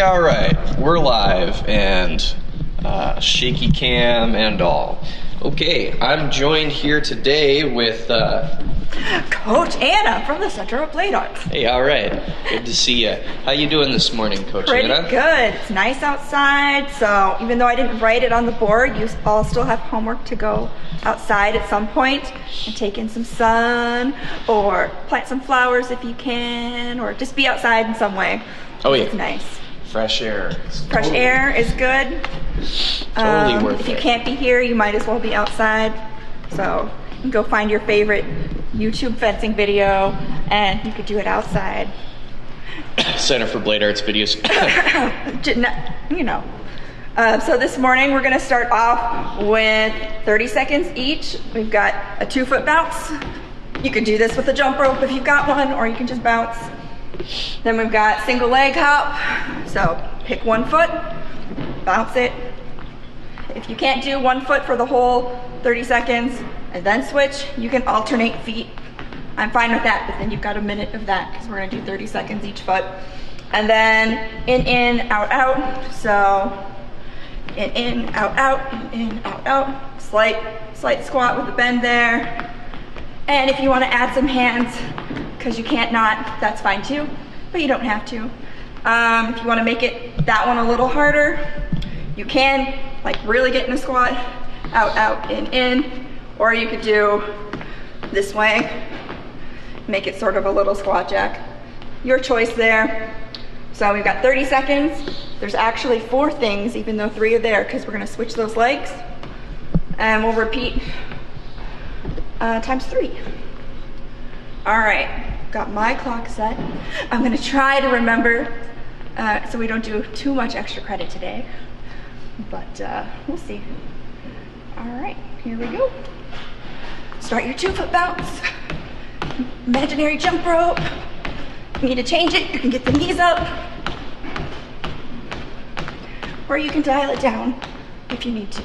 All right, we're live and shaky cam and all. Okay, I'm joined here today with Coach Anna from the Center of Blade Arts. Hey, all right, good to see you. How you doing this morning, Coach Anna? Pretty good. It's nice outside, so even though I didn't write it on the board, you all still have homework to go outside at some point and take in some sun, or plant some flowers if you can, or just be outside in some way. Oh yeah, it's nice. Fresh air. Fresh air is good. Totally worth it. If you can't be here, you might as well be outside. So you can go find your favorite YouTube fencing video, and you could do it outside. Center for Blade Arts videos. You know. So this morning we're going to start off with 30 seconds each. We've got a 2-foot bounce. You could do this with a jump rope if you've got one, or you can just bounce. Then we've got single leg hop. So pick 1 foot, bounce it. If you can't do 1 foot for the whole 30 seconds and then switch, you can alternate feet. I'm fine with that, but then you've got a minute of that because we're going to do 30 seconds each foot. And then in, out, out. So in, out, out, in, out, out. Slight squat with a bend there. And if you want to add some hands, because you can't not, that's fine too, but you don't have to. If you want to make it that one a little harder, you can like really get in a squat, out, out, in, or you could do this way, make it sort of a little squat jack. Your choice there. So we've got 30 seconds. There's actually 4 things, even though 3 are there, because we're going to switch those legs. And we'll repeat times 3. All right, got my clock set. I'm going to try to remember so we don't do too much extra credit today, but we'll see. All right, here we go. Start your 2-foot bounce. Imaginary jump rope. If you need to change it, you can get the knees up, or you can dial it down if you need to.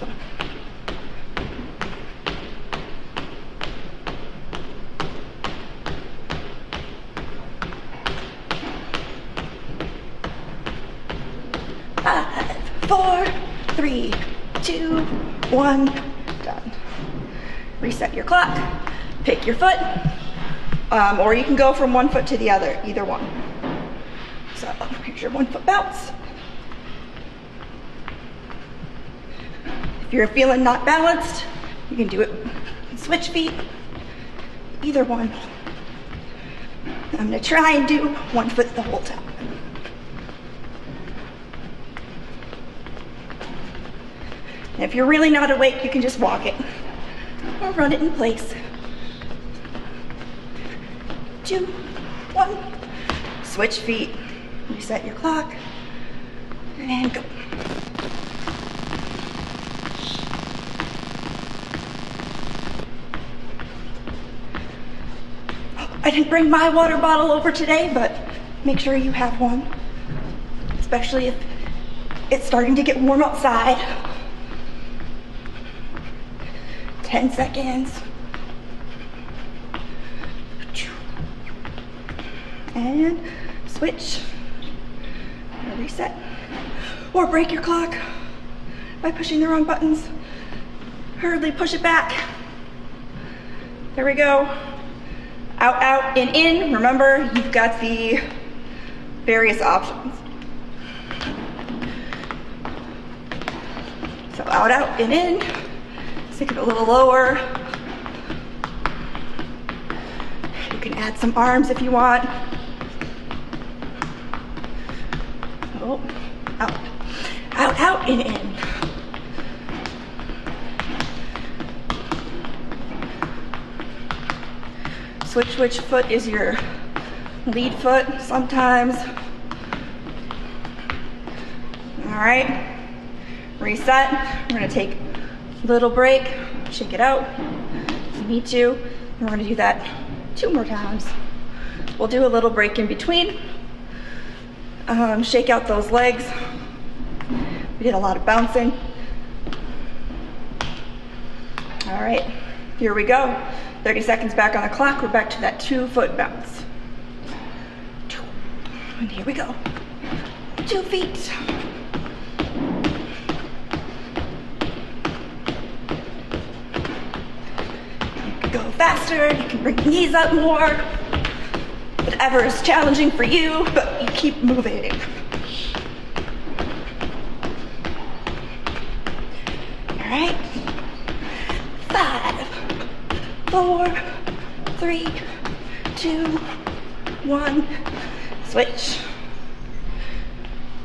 Five, 4, 3, 2, 1, done. Reset your clock, pick your foot, or you can go from 1 foot to the other, either one. So here's your 1 foot bounce. If you're feeling not balanced, you can do it, switch feet, either one. I'm gonna try and do 1 foot the whole time. And if you're really not awake, you can just walk it or run it in place. 2, 1, switch feet, reset your clock, and go. I didn't bring my water bottle over today, but make sure you have one, especially if it's starting to get warm outside. 10 seconds. And switch. And reset. Or break your clock by pushing the wrong buttons. Hurriedly push it back. There we go. Out, out, in. Remember, you've got the various options. So out, out, in. Stick it a little lower. You can add some arms if you want. Oh, out, out, out, in. Switch which foot is your lead foot sometimes. All right, reset. We're gonna take little break, shake it out if you need to, and we're going to do that 2 more times. We'll do a little break in between, shake out those legs. We did a lot of bouncing. All right, here we go. 30 seconds back on the clock. We're back to that 2-foot bounce. And here we go. 2 feet. You can go faster, you can bring the knees up more. Whatever is challenging for you, but you keep moving. All right. 5, 4, 3, 2, 1. Switch.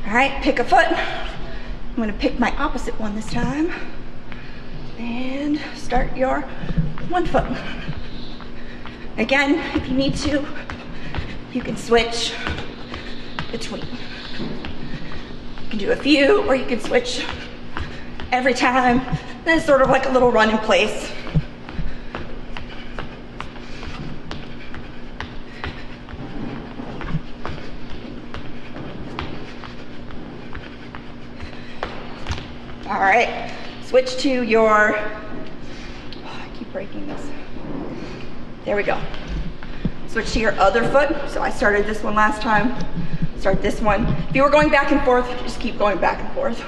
All right, pick a foot. I'm gonna pick my opposite one this time. And start your 1 foot. Again, if you need to, you can switch between. You can do a few, or you can switch every time. Then it's sort of like a little run in place. All right, switch to your, I keep breaking this. There we go. Switch to your other foot. So I started this one last time. Start this one. If you were going back and forth, just keep going back and forth.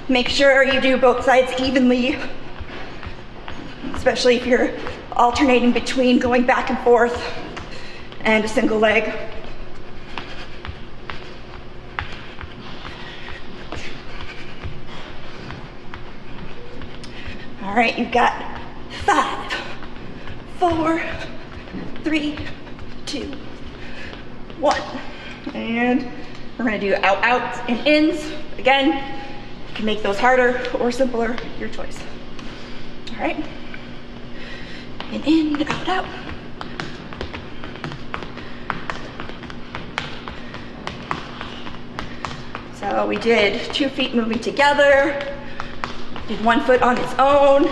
Make sure you do both sides evenly, especially if you're alternating between going back and forth and a single leg. All right, you've got 5, 4, 3, 2, 1. And we're gonna do out, outs, and ins. Again, you can make those harder or simpler, your choice. All right, in, out, out. So we did 2 feet moving together, did 1 foot on its own.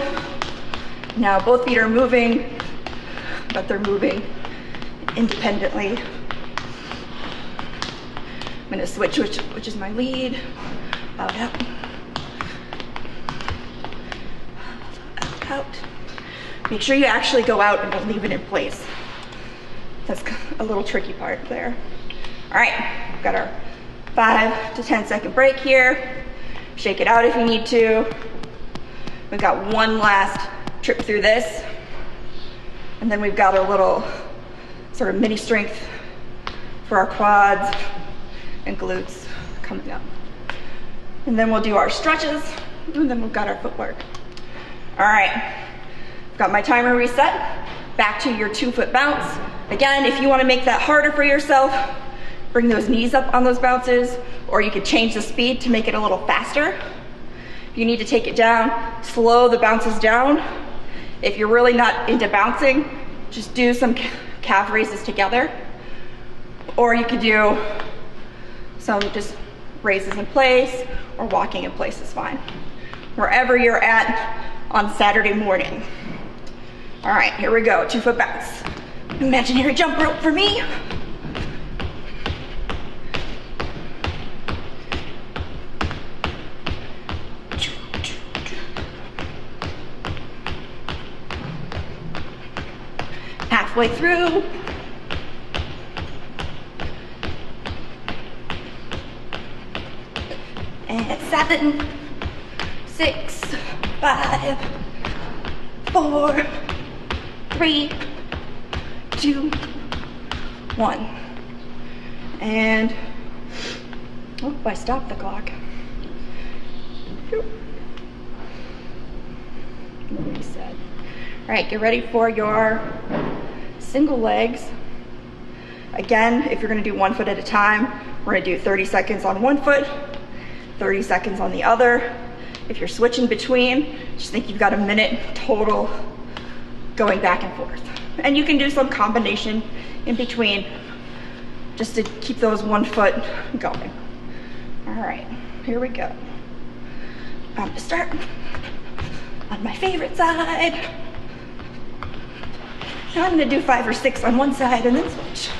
Now both feet are moving, but they're moving independently. I'm gonna switch which is my lead. Out, out. Out, out. Make sure you actually go out and don't leave it in place. That's a little tricky part there. All right, we've got our 5 to 10 second break here. Shake it out if you need to. We've got one last trip through this. And then we've got a little sort of mini strength for our quads and glutes coming up. And then we'll do our stretches, and then we've got our footwork. All right, I've got my timer reset. Back to your 2 foot bounce. Again, if you wanna make that harder for yourself, bring those knees up on those bounces, or you could change the speed to make it a little faster. If you need to take it down, slow the bounces down. If you're really not into bouncing, just do some calf raises together. Or you could do some just raises in place, or walking in place is fine. Wherever you're at on Saturday morning. All right, here we go, 2 foot bounce. Imaginary jump rope for me. Halfway through. And 7, 6, 5, 4, 3, 2, 1. And, oh, I stopped the clock. Reset. All right, get ready for your single legs. Again, if you're gonna do 1 foot at a time, we're gonna do 30 seconds on 1 foot, 30 seconds on the other. If you're switching between, just think you've got a minute total going back and forth. And you can do some combination in between just to keep those 1 foot going. All right, here we go. I'm gonna start on my favorite side. Now I'm gonna do 5 or 6 on one side and then switch.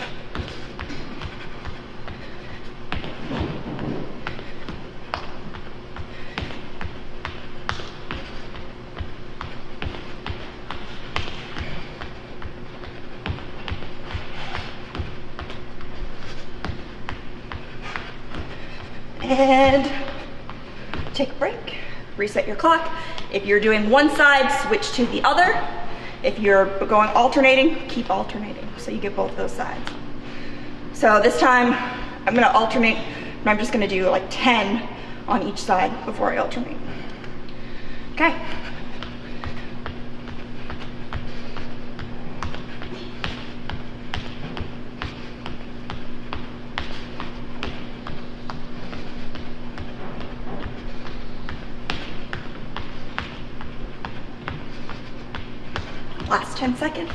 And take a break, reset your clock. If you're doing one side, switch to the other. If you're going alternating, keep alternating so you get both of those sides. So this time I'm gonna alternate, and I'm just gonna do like 10 on each side before I alternate. Okay. Last 10 seconds.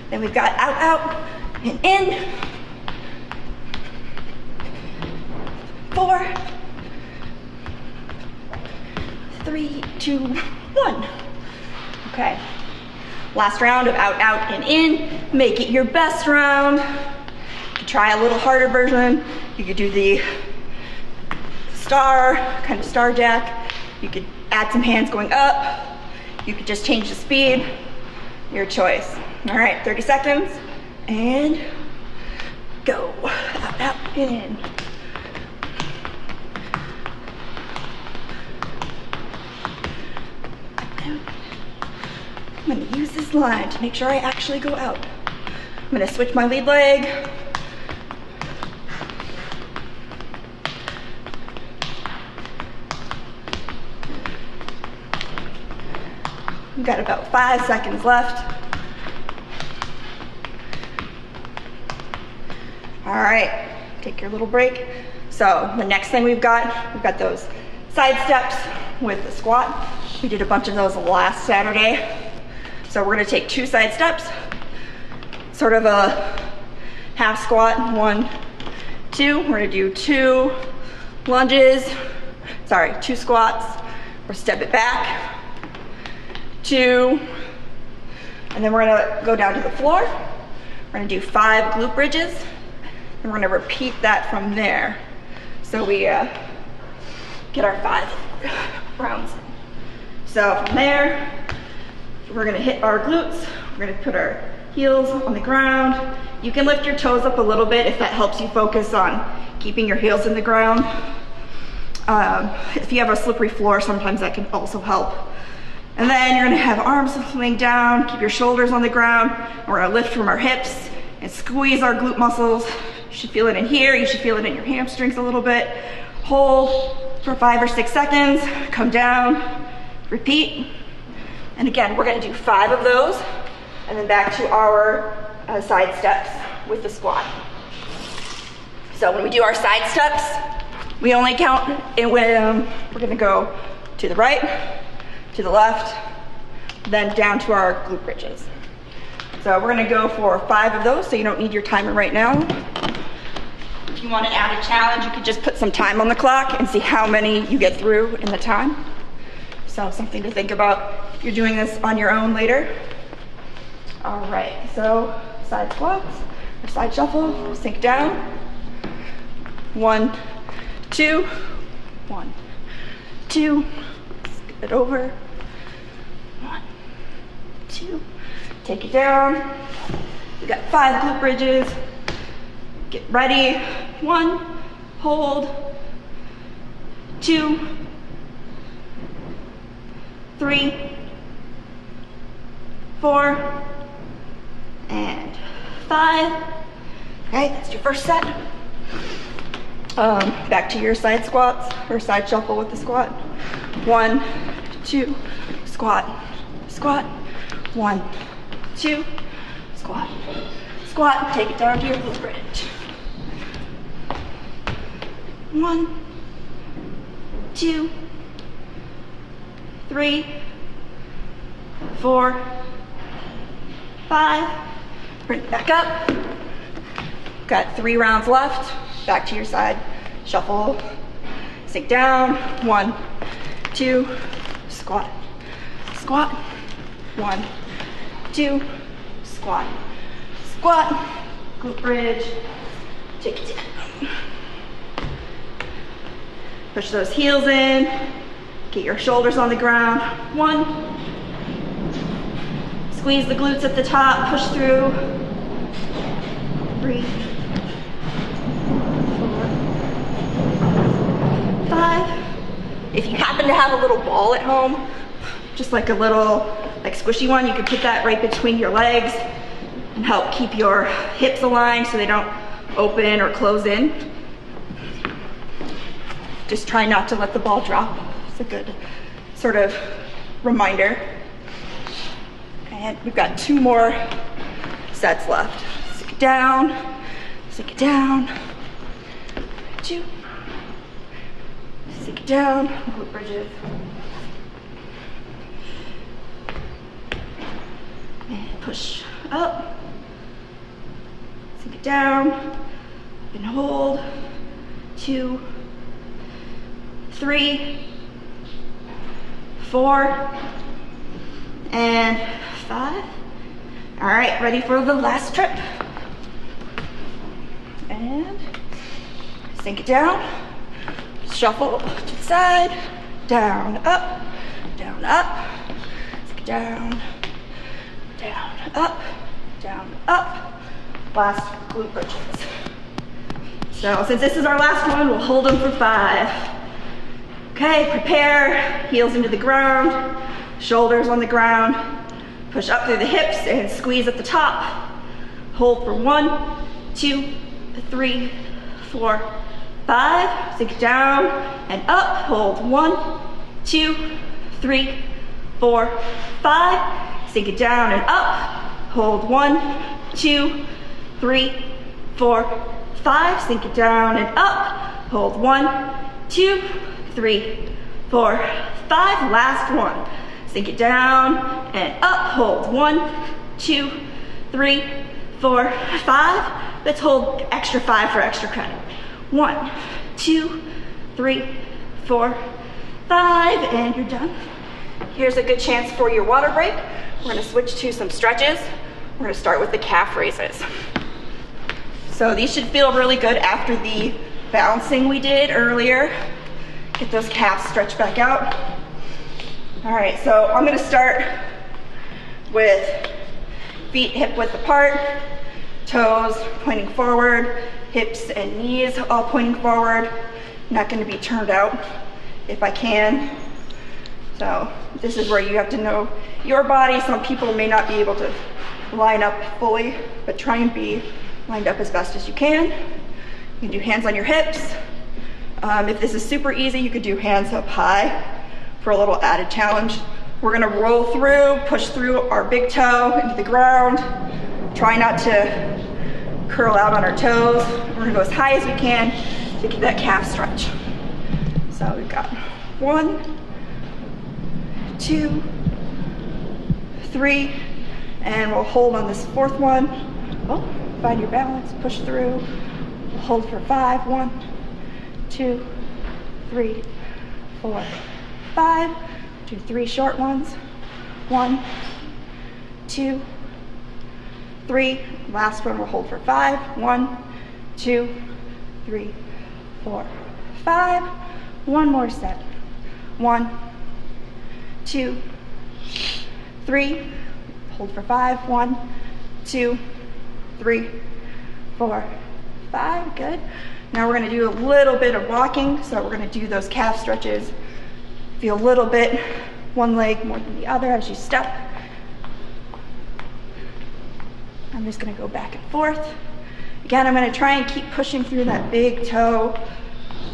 Then we've got out, out, and in. 4, 3, 2, 1. Okay. Last round of out, out, and in. Make it your best round. You could try a little harder version. You could do the star, kind of star jack. You could add some hands going up. You could just change the speed. Your choice. All right, 30 seconds, and go. Out, out, and in. I'm gonna use this line to make sure I actually go out. I'm gonna switch my lead leg. We've got about 5 seconds left. All right, take your little break. So the next thing we've got those side steps with the squat. We did a bunch of those last Saturday. So we're gonna take 2 side steps, sort of a half squat, 1, 2. We're gonna do 2 lunges, 2 squats. We'll step it back. 2, and then we're gonna go down to the floor. We're gonna do 5 glute bridges, and we're gonna repeat that from there. So we get our 5 rounds. So from there, we're gonna hit our glutes. We're gonna put our heels on the ground. You can lift your toes up a little bit if that helps you focus on keeping your heels in the ground. If you have a slippery floor, sometimes that can also help. And then you're gonna have arms laying down, keep your shoulders on the ground. We're gonna lift from our hips and squeeze our glute muscles. You should feel it in here, you should feel it in your hamstrings a little bit. Hold for 5 or 6 seconds, come down, repeat. And again, we're gonna do 5 of those, and then back to our side steps with the squat. So when we do our side steps, we only count, and when we're gonna go to the right, to the left, then down to our glute bridges. So we're gonna go for 5 of those, so you don't need your timer right now. If you want an added challenge, you could just put some time on the clock and see how many you get through in the time. So something to think about if you're doing this on your own later. All right, so side squats, or side shuffle, sink down. 1, 2, 1, 2, skip it over. 1, 2, take it down. We got 5 glute bridges. Get ready. 1, hold. 2, 3, 4, and 5. Okay, that's your first set. Back to your side squats or side shuffle with the squat. 1, 2, squat, squat. 1, 2, squat, squat. Take it down to your glute bridge. 1, 2, 3, 4, 5. Bring it back up. Got 3 rounds left. Back to your side shuffle. Sink down. 1, 2, squat, squat. 1, 2, squat, squat. Glute bridge. Take it down. Push those heels in. Get your shoulders on the ground. 1. Squeeze the glutes at the top. Push through. 3, 4, happen to have a little ball at home, just like a little like squishy one, you could put that right between your legs and help keep your hips aligned so they don't open or close in. Just try not to let the ball drop. It's a good sort of reminder. And we've got 2 more sets left. Sink it down, sink it down. 2. Sink it down, glute bridges. And push up. Sink it down and hold. 2, 3, 4, and 5. All right, ready for the last trip. And sink it down, shuffle to the side, down, up, sink it down, up, down, up. Last glute bridges. So since this is our last one, we'll hold them for 5. Okay, prepare, heels into the ground, shoulders on the ground, push up through the hips and squeeze at the top. Hold for 1, 2, 3, 4, 5. Sink down and up. Hold 1, 2, 3, 4, 5. Sink it down and up. Hold 1, 2, 3, 4, 5. Sink it down and up. Hold 1, 2, 3, 4, 5. Last one. Sink it down and up. Hold 1, 2, 3, 4, 5. Let's hold extra 5 for extra credit. 1, 2, 3, 4, 5, and you're done. Here's a good chance for your water break. We're gonna switch to some stretches. We're gonna start with the calf raises. So these should feel really good after the bouncing we did earlier. Get those calves stretched back out. All right, so I'm gonna start with feet hip width apart, toes pointing forward, hips and knees all pointing forward. Not gonna be turned out if I can. So this is where you have to know your body. Some people may not be able to line up fully, but try and be lined up as best as you can. You can do hands on your hips. If this is super easy, you could do hands up high for a little added challenge. We're gonna roll through, push through our big toe into the ground. Try not to curl out on our toes. We're gonna go as high as we can to get that calf stretch. So we've got 1, 2, 3, and we'll hold on this 4th one. Oh, find your balance, push through. We'll hold for 5, 1, 2, 3, 4, 5. Do 3 short ones. 1, 2, 3. Last one we'll hold for 5. 1, 2, 3, 4, 5. One more set. 1, 2, 3. Hold for 5. 1, 2, 3, 4, 5. Good. Now we're gonna do a little bit of walking. So we're gonna do those calf stretches. Feel a little bit, one leg more than the other as you step. I'm just gonna go back and forth. Again, I'm gonna try and keep pushing through that big toe.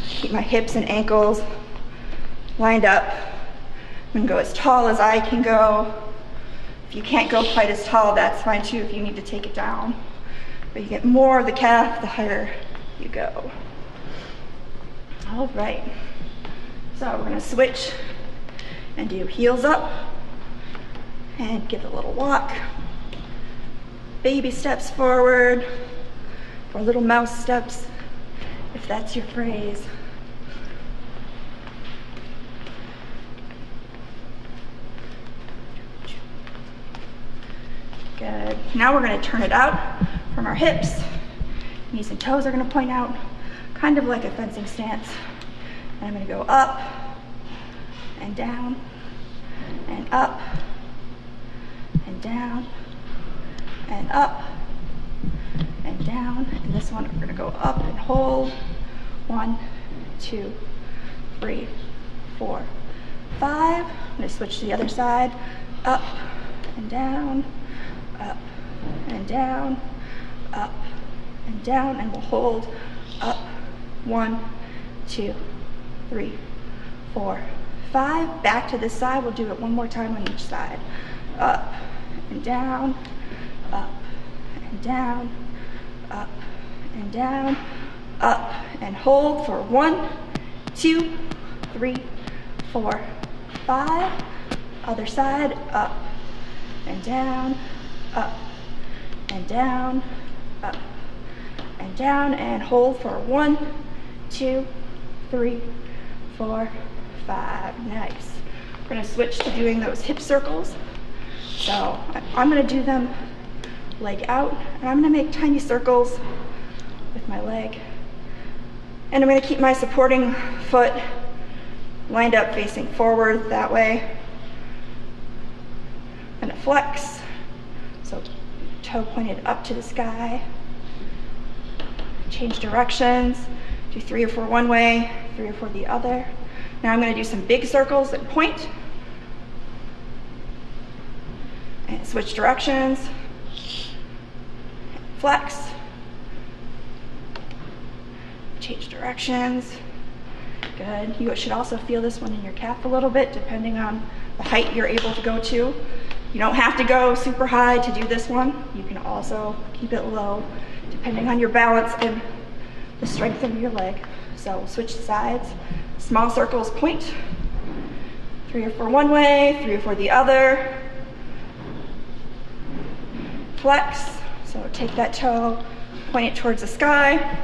Keep my hips and ankles lined up. I'm gonna go as tall as I can go. If you can't go quite as tall, that's fine too if you need to take it down. But you get more of the calf, the higher you go. All right. So we're gonna switch and do heels up and give a little walk. Baby steps forward, or little mouse steps, if that's your phrase. Good. Now we're gonna turn it out from our hips. Knees and toes are gonna point out, kind of like a fencing stance. And I'm gonna go up and down and up and down and up and down. And this one, we're gonna go up and hold. 1, 2, 3, 4, 5. I'm gonna switch to the other side. Up and down, up and down, up and down, and we'll hold up. 1, 2, 3, 4, 5. Back to this side. We'll do it one more time on each side. Up and down, up and down, up and down, up, and hold for 1, 2, 3, 4, 5. Other side. Up and down, up and down, up and down, and hold for 1, 2, 3, 4, 5. Nice. We're going to switch to doing those hip circles. So I'm going to do them leg out, and I'm going to make tiny circles with my leg. And I'm going to keep my supporting foot lined up facing forward that way. I'm going to flex, so toe pointed up to the sky. Change directions, do 3 or 4 one way, 3 or 4 the other. Now I'm going to do some big circles and point. And switch directions. Flex. Change directions. Good. You should also feel this one in your calf a little bit, depending on the height you're able to go to. You don't have to go super high to do this one. You can also keep it low, depending on your balance and the strength of your leg. So we'll switch sides. Small circles, point. 3 or 4 one way, 3 or 4 the other. Flex, so take that toe, point it towards the sky.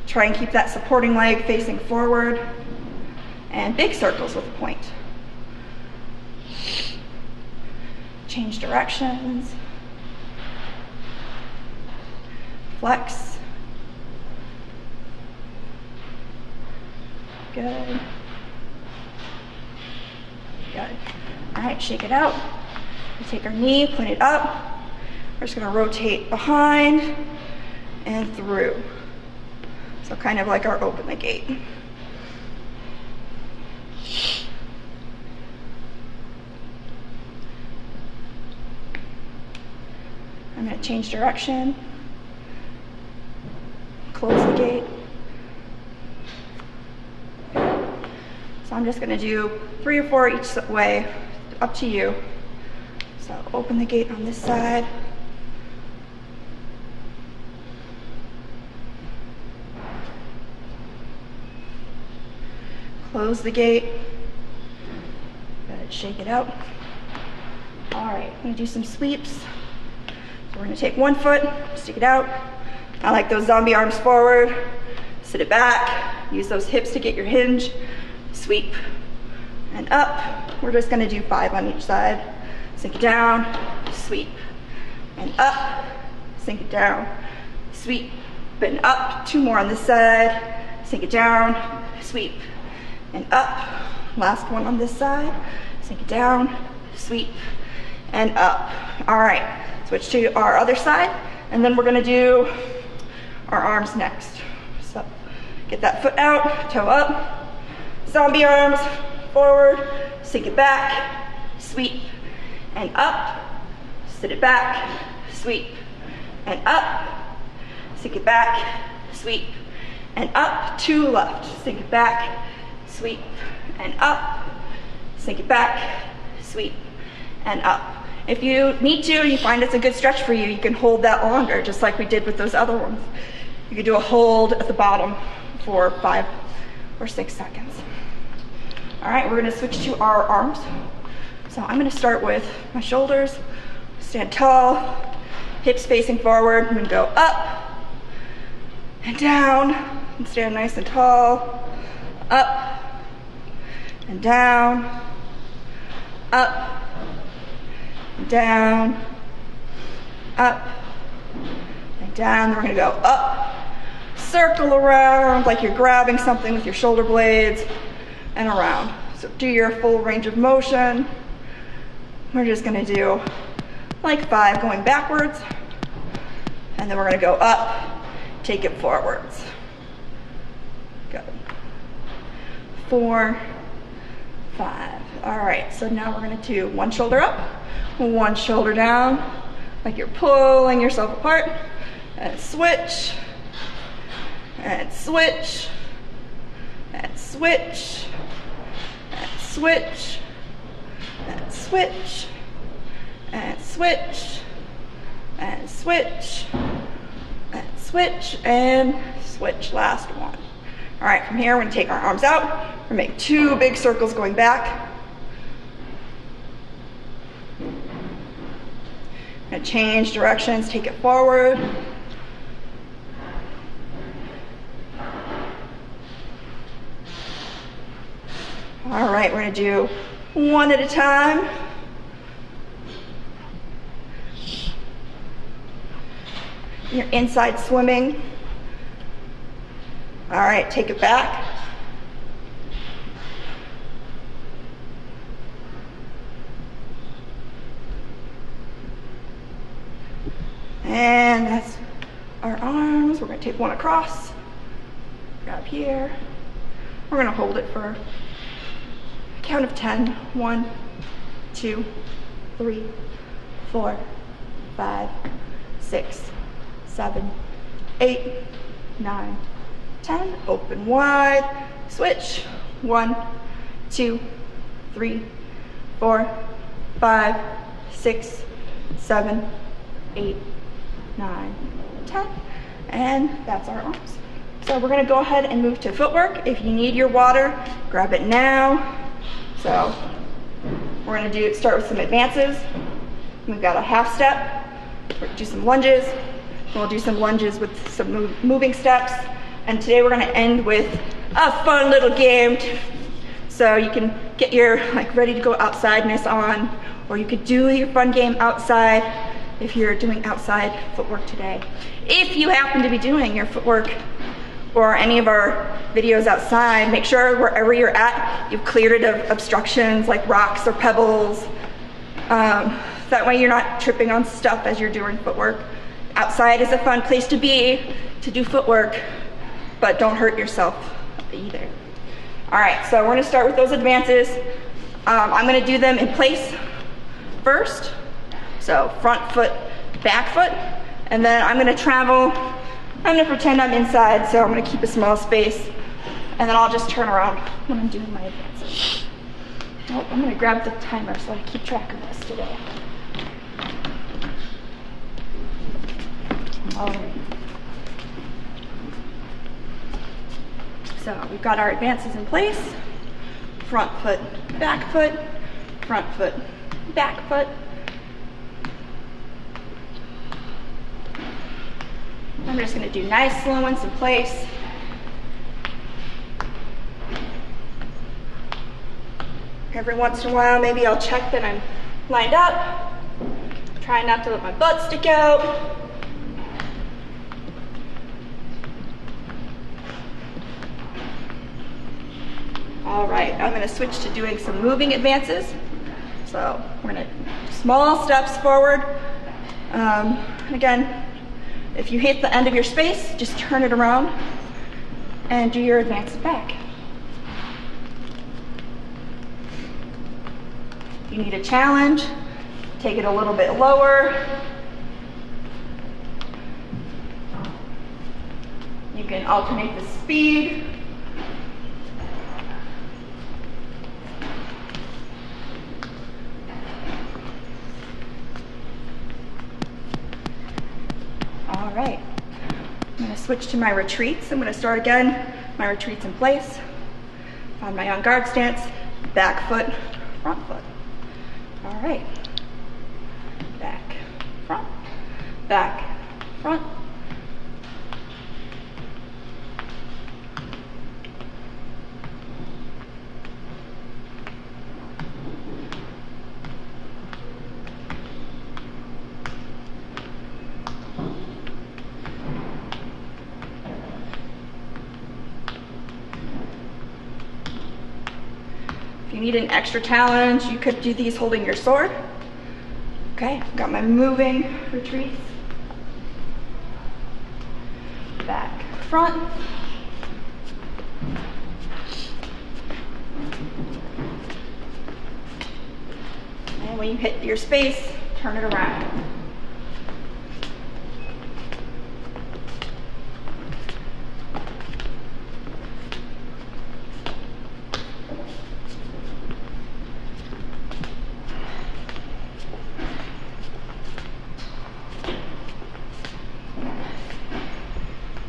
Try and keep that supporting leg facing forward. And big circles with a point. Change directions. Flex. Good. Good. All right, shake it out. We take our knee, point it up. We're just going to rotate behind and through. So kind of like our open the gate. I'm going to change direction. Close the gate. So I'm just going to do 3 or 4 each way, up to you. So open the gate on this side. Close the gate. Good, shake it out. All right, I'm going to do some sweeps. So we're going to take one foot, stick it out. I like those zombie arms forward. Sit it back. Use those hips to get your hinge. Sweep and up. We're just going to do 5 on each side. Sink it down, sweep and up. Sink it down, sweep and up. 2 more on this side. Sink it down, sweep and up. Last one on this side. Sink it down, sweep and up. All right, switch to our other side, and then we're going to do our arms next. So get that foot out, toe up, zombie arms forward, sink it back, sweep and up, sit it back, sweep and up, sink it back, sweep and up. 2 left. Sink it back, sweep and up, sink it back, sweep and up. If you need to and you find it's a good stretch for you, you can hold that longer, just like we did with those other ones. You can do a hold at the bottom for 5 or 6 seconds. All right, we're going to switch to our arms. So I'm going to start with my shoulders, stand tall, hips facing forward. I'm going to go up and down and stand nice and tall, up and down, up and down, up and down. Then we're going to go up, circle around like you're grabbing something with your shoulder blades, and around. So do your full range of motion. We're just going to do like 5 going backwards, and then we're going to go up, take it forwards. Good. 4, 5. All right, so now we're gonna do one shoulder up, one shoulder down, like you're pulling yourself apart, and switch, and switch, and switch, and switch, and switch, and switch, and switch, and switch, and switch, last one. All right, from here, we're gonna take our arms out. We're gonna make 2 big circles going back. We're gonna change directions, take it forward. All right, we're gonna do one at a time. You're inside swimming. All right, take it back. And that's our arms. We're gonna take one across, grab here. We're gonna hold it for a count of 10. 1, 2, 3, 4, 5, 6, 7, 8, 9, 10. Open wide, switch. 1, 2, 3, 4, 5, 6, 7, 8, 9, 10. And that's our arms. So we're gonna go ahead and move to footwork. If you need your water, grab it now. So we're gonna start with some advances. We've got a half step. We're gonna do some lunges. We'll do some lunges with some moving steps. And today we're gonna end with a fun little game. So you can get your ready to go outsideness on, or you could do your fun game outside if you're doing outside footwork today. If you happen to be doing your footwork or any of our videos outside, make sure wherever you're at, you've cleared it of obstructions like rocks or pebbles. That way you're not tripping on stuff as you're doing footwork. Outside is a fun place to be to do footwork, but don't hurt yourself either. All right, so we're gonna start with those advances. I'm gonna do them in place first. So front foot, back foot, and then I'm gonna travel. I'm gonna pretend I'm inside, so I'm gonna keep a small space, and then I'll just turn around when I'm doing my advances. Oh, I'm gonna grab the timer so I keep track of this today. All right. So we've got our advances in place. Front foot, back foot, front foot, back foot. I'm just gonna do nice slow ones in place. Every once in a while, maybe I'll check that I'm lined up. Try not to let my butt stick out. All right, I'm gonna switch to doing some moving advances. So we're gonna do small steps forward. Again, if you hit the end of your space, just turn it around and do your advances back. If you need a challenge, take it a little bit lower. You can alternate the speed. All right, I'm gonna switch to my retreats. I'm gonna start again, my retreats in place. Find my on guard stance, back foot, front foot. All right, back, front, back, front. If you need an extra challenge, you could do these holding your sword. Okay, I've got my moving retreats. Back, front. when you hit your space, turn it around.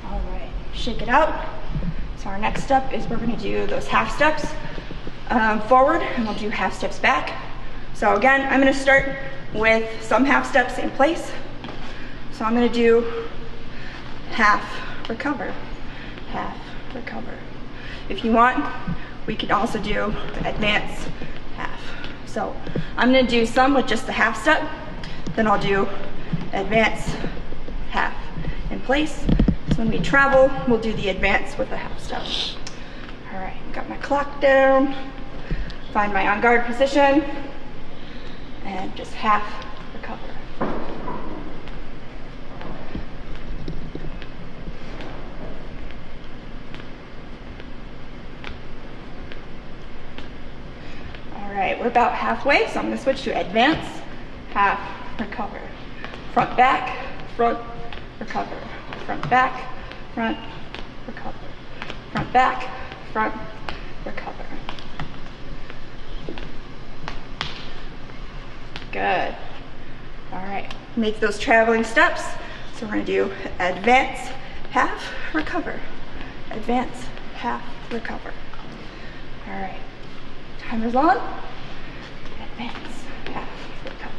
All right, shake it out. So our next step is we're going to do those half steps forward, and we'll do half steps back. So again, I'm going to start with some half steps in place. So I'm going to do half, recover, half, recover. If you want, we can also do advance, half. So I'm going to do some with just the half step, then I'll do advance, half in place. So when we travel, we'll do the advance with the half step. All right, got my clock down, find my on guard position, and just half recover. All right, we're about halfway, so I'm gonna switch to advance, half, recover. Front, back, front, recover. Front, back, front, recover. Front, back, front, recover. Good. All right, make those traveling steps. So we're gonna do advance, half, recover. Advance, half, recover. All right, timer's on. Advance, half, recover.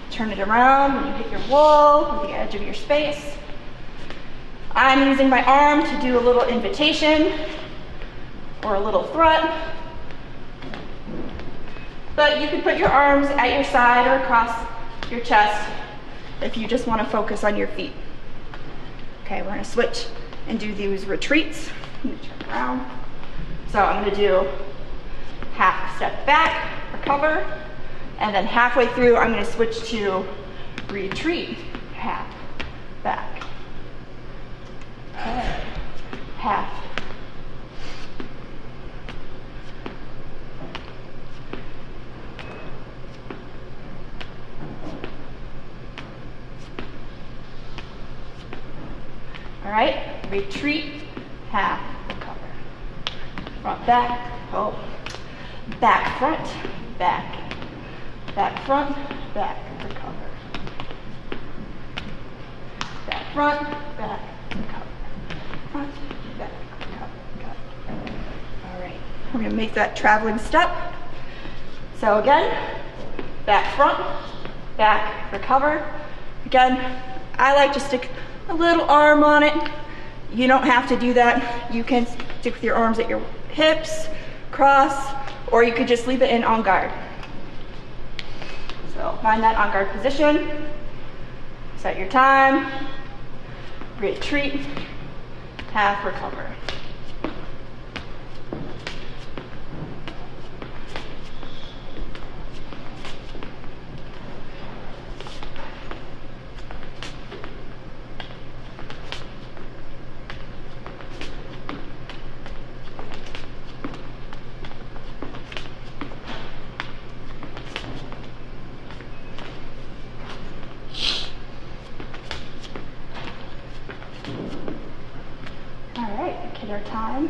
Turn it around when you hit your wall or the edge of your space. I'm using my arm to do a little invitation or a little threat. But you can put your arms at your side or across your chest if you just want to focus on your feet. Okay, we're going to switch and do these retreats. Let me turn around. So I'm going to do half step back, recover, and then halfway through I'm going to switch to retreat, half, back. Okay. Half. All right, retreat, half, recover. Front, back, oh. Back, front, back. Back, front, back, recover. Back, front, back, recover. Front, back, recover, got it. All right, we're gonna make that traveling step. So again, back, front, back, recover. Again, I like to stick a little arm on it. You don't have to do that. You can stick with your arms at your hips, cross, or you could just leave it in on guard. So find that on guard position, set your time, retreat, half, recover. Our time.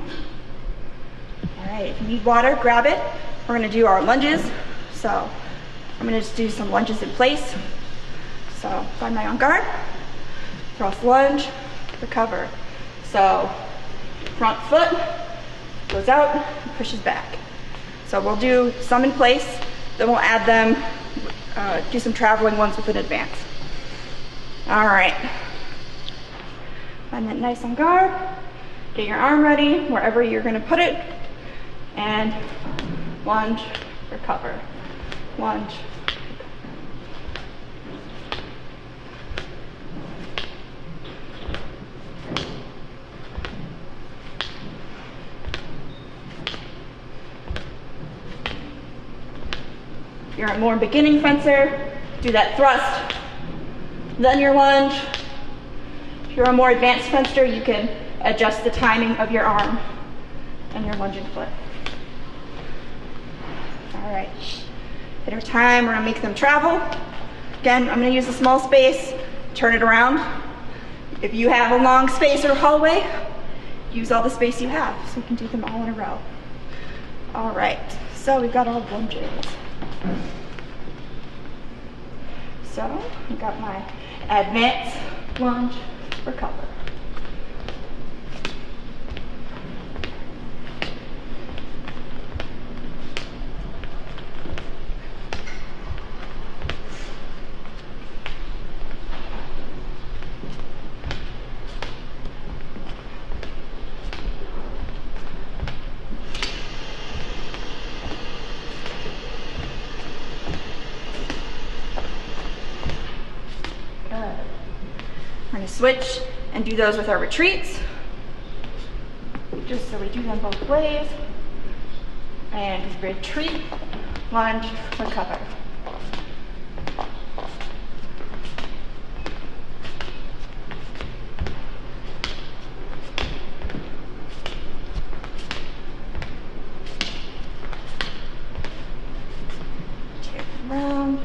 All right, if you need water, grab it. We're gonna do our lunges. So I'm gonna just do some lunges in place. So find my on guard, cross lunge, recover. So front foot goes out, pushes back. So we'll do some in place, then we'll add them, do some traveling ones with an advance. All right, find that nice on guard. Get your arm ready wherever you're going to put it, and lunge, recover, lunge. If you're a more beginning fencer, do that thrust, then your lunge, If you're a more advanced sprinter, you can adjust the timing of your arm and your lunging foot. All right, hit our time, we're gonna make them travel. Again, I'm gonna use a small space, turn it around. If you have a long space or hallway, use all the space you have so you can do them all in a row. All right, so we've got all lunges. So I've got my advance, lunge, recover. We're going to switch and do those with our retreats, just so we do them both ways. And retreat, lunge, recover. Turn around.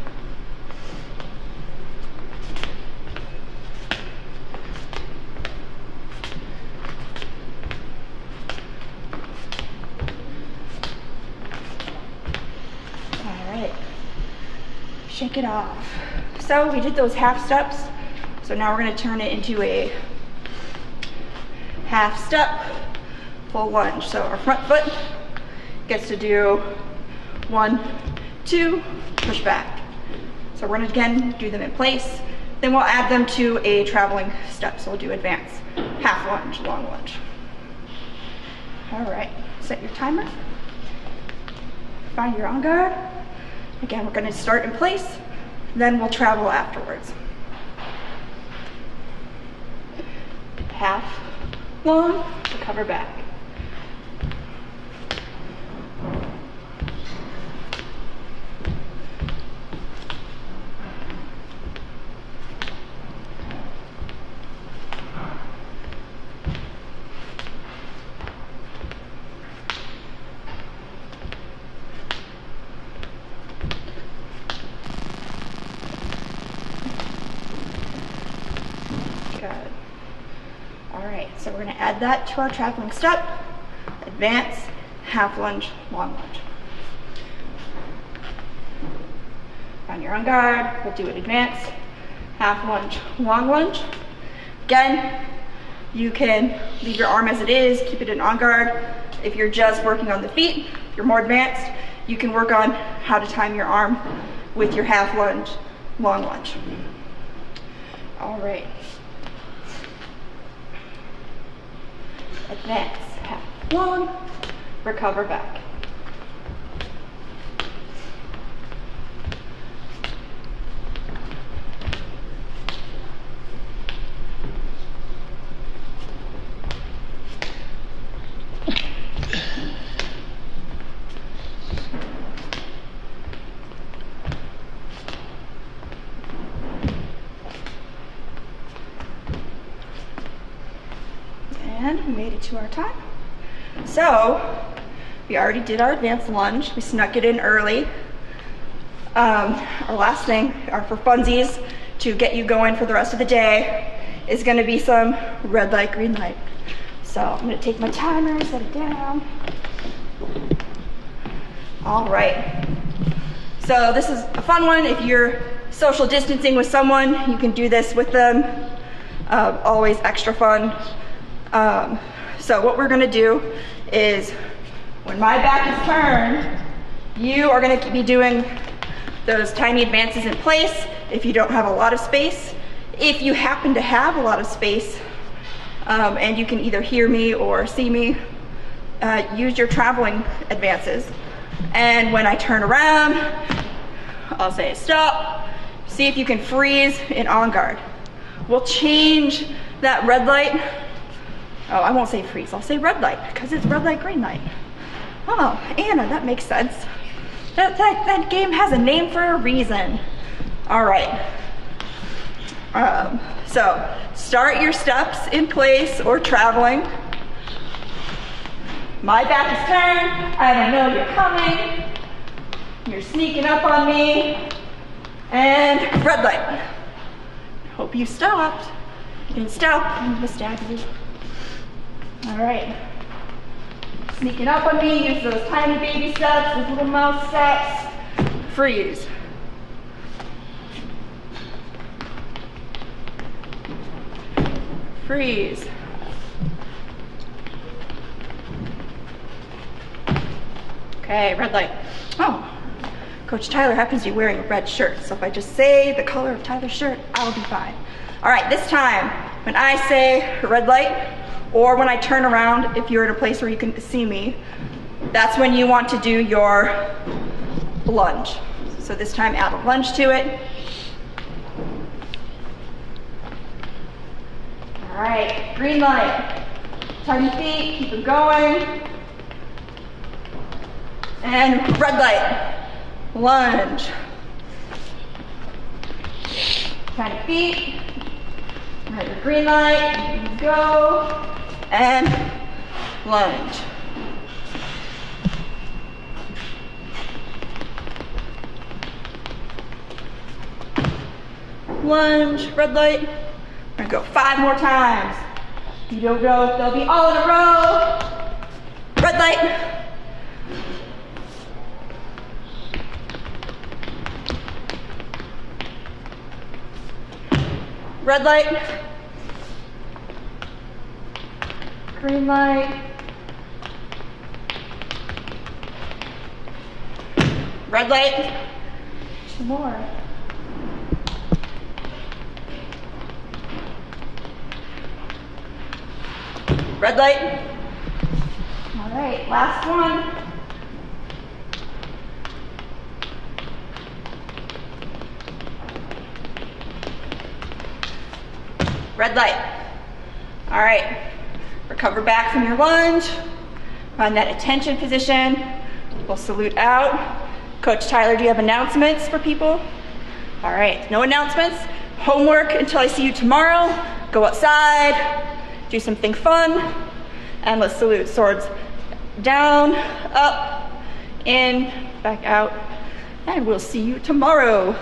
Shake it off. So we did those half steps. So now we're going to turn it into a half step, full lunge. So our front foot gets to do 1, 2, push back. So we're going to again do them in place. Then we'll add them to a traveling step. So we'll do advance, half lunge, long lunge. All right, set your timer. Find your on guard. Again, we're going to start in place, then we'll travel afterwards. Half, long, recover back. All right, so we're going to add that to our traveling step. Advance, half lunge, long lunge. On your on guard, we'll do it advance, half lunge, long lunge. Again, you can leave your arm as it is, keep it in on guard. If you're just working on the feet, if you're more advanced, you can work on how to time your arm with your half lunge, long lunge. All right. Advance, half long, recover back. And we made it to our time. So we already did our advanced lunge. We snuck it in early. Our last thing, or for funsies, to get you going for the rest of the day, is going to be some red light, green light. So I'm going to take my timer, set it down. All right. So this is a fun one. If you're social distancing with someone, you can do this with them. Always extra fun. So what we're gonna do is, when my back is turned, you are gonna be doing those tiny advances in place if you don't have a lot of space. If you happen to have a lot of space, and you can either hear me or see me, use your traveling advances. And when I turn around, I'll say stop. See if you can freeze in on guard. We'll change that red light. Oh, I won't say freeze, I'll say red light, because it's red light, green light. Oh, Anna, that makes sense. That game has a name for a reason. All right. So start your steps in place or traveling. My back is turned. I don't know you're coming. You're sneaking up on me. And red light. Hope you stopped. You didn't stop, I'm gonna stab you. All right. Sneaking up on me, use those tiny baby steps, those little mouse steps. Freeze. Freeze. Okay, red light. Oh, Coach Tyler happens to be wearing a red shirt, so if I just say the color of Tyler's shirt, I'll be fine. All right, this time, when I say red light, or when I turn around, if you're in a place where you can see me, that's when you want to do your lunge. So this time, add a lunge to it. All right, green light. Tiny feet, keep them going. And red light, lunge. Tiny feet. Right, the green light, go. And lunge. Lunge, red light. We're gonna go 5 more times. You don't go, they'll be all in a row. Red light. Red light. Green light. Red light. 2 more. Red light. All right, last one. Red light. All right, recover back from your lunge. Find that attention position. We'll salute out. Coach Tyler, do you have announcements for people? All right, no announcements. Homework until I see you tomorrow. Go outside, do something fun, and let's salute. Swords down, up, in, back out, and we'll see you tomorrow.